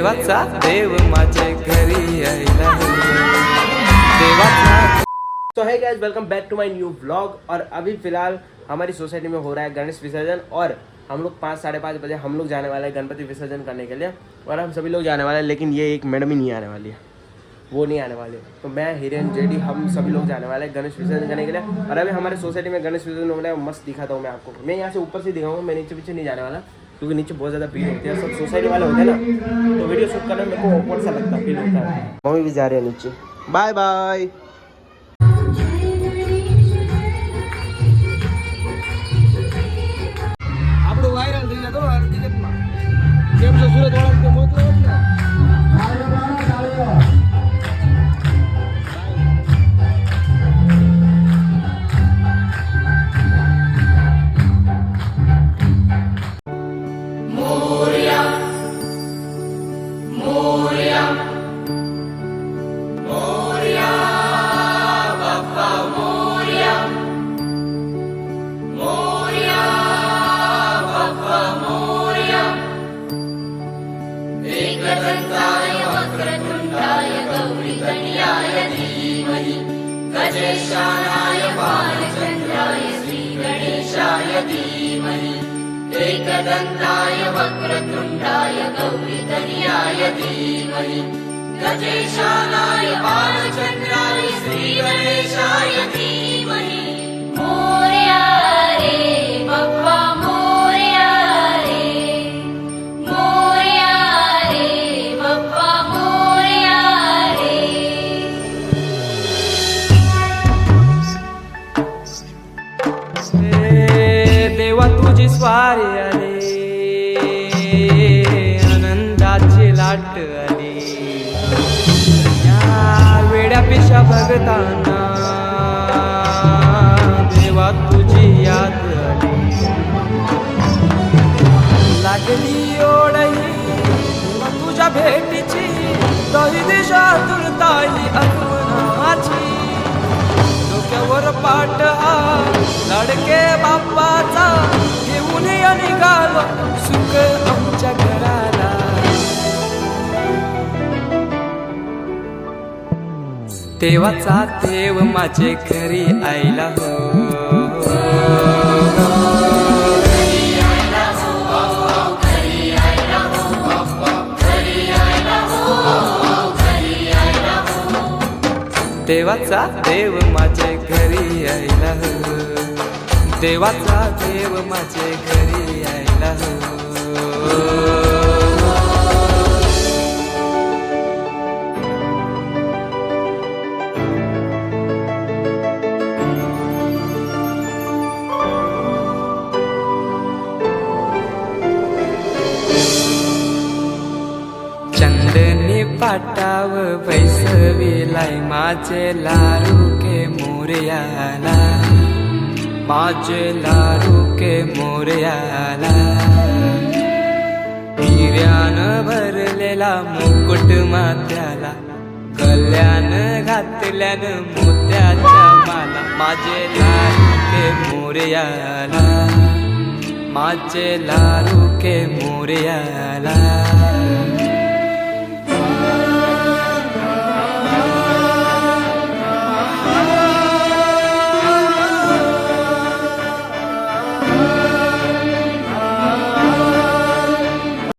देवाचा देव माझे घरी यायला देवाचा। तो है guys, welcome back to my new vlog. और अभी फिलहाल हमारी सोसाइटी में हो रहा है गणेश विसर्जन और हम लोग 5 साढ़े 5 बजे हम लोग जाने वाले हैं गणपति विसर्जन करने के लिए। और हम सभी लोग जाने वाले हैं, लेकिन ये एक मैडम ही नहीं आने वाली है, वो नहीं आने वाले। तो मैं हिरेन जेडी हम सभी लोग जाने वाले हैं गणेश विसर्जन करने के लिए। और अभी हमारे सोसाइटी में गणेश विसर्जन हो रहा है, मस्त दिखाता हूँ मैं आपको। मैं यहाँ से ऊपर से दिखाऊंगा, मैं नीचे पीछे नहीं जाने वाला क्योंकि नीचे बहुत ज़्यादा भीड़ होती है, सब सोसाइटी वाले होते हैं ना, तो वीडियो शूट करने में मेरे को ऑकवर्ड सा लगता फील होता है। मम्मी भी जा रहे हैं नीचे, बाय बाय। આપણો વાયરલ થઈ જતો હકીકતમાં કેમ છે સુરત વાળા કે મોકલો ને મોરયા મોરયા મોરયા બાપા મોરયા મોરયા एकदन्ताय वक्रतुण्डाय गौरीकन्याय धीमहि गजेशानाय बालचन्द्राय श्रीगणेशाय धीमहि एकदन्ताय वक्रतुण्डाय गौरीकन्याय धीमहि गजेशानाय बालचन्द्राय श्रीगणेशाय धीमहि। मोरया रे बप्पा मोरया रे मोरया रे बप्पा मोरया रे। देवा तुझी स्वारी आली आनंदाची लाट आली या वेड्या पिशा भगताना देवा तुझी याद आली लागली ओढही तुझ्या भेटीची दही दिशा तुरताई आगमनाची डोक्यावर पाट हा लाडके बाप्पाचा घेऊन निघालो सुख आमच्या घराला। देवाचा देव माझे घरी आयला हो देवाचा देव माझे घरी यायला हो देवाचा देव माझे घरी यायला हो। चंदनी पाटाव बैसविलाय माझे लारू के मोरयाला माझे लारू के मोरयाला। हिऱ्यान भरलेला मुकुट माथ्याला गल्यान घातल्यान मोत्याच्या माला माझे लारू के मोरयाला माझे लारू के मोरयाला।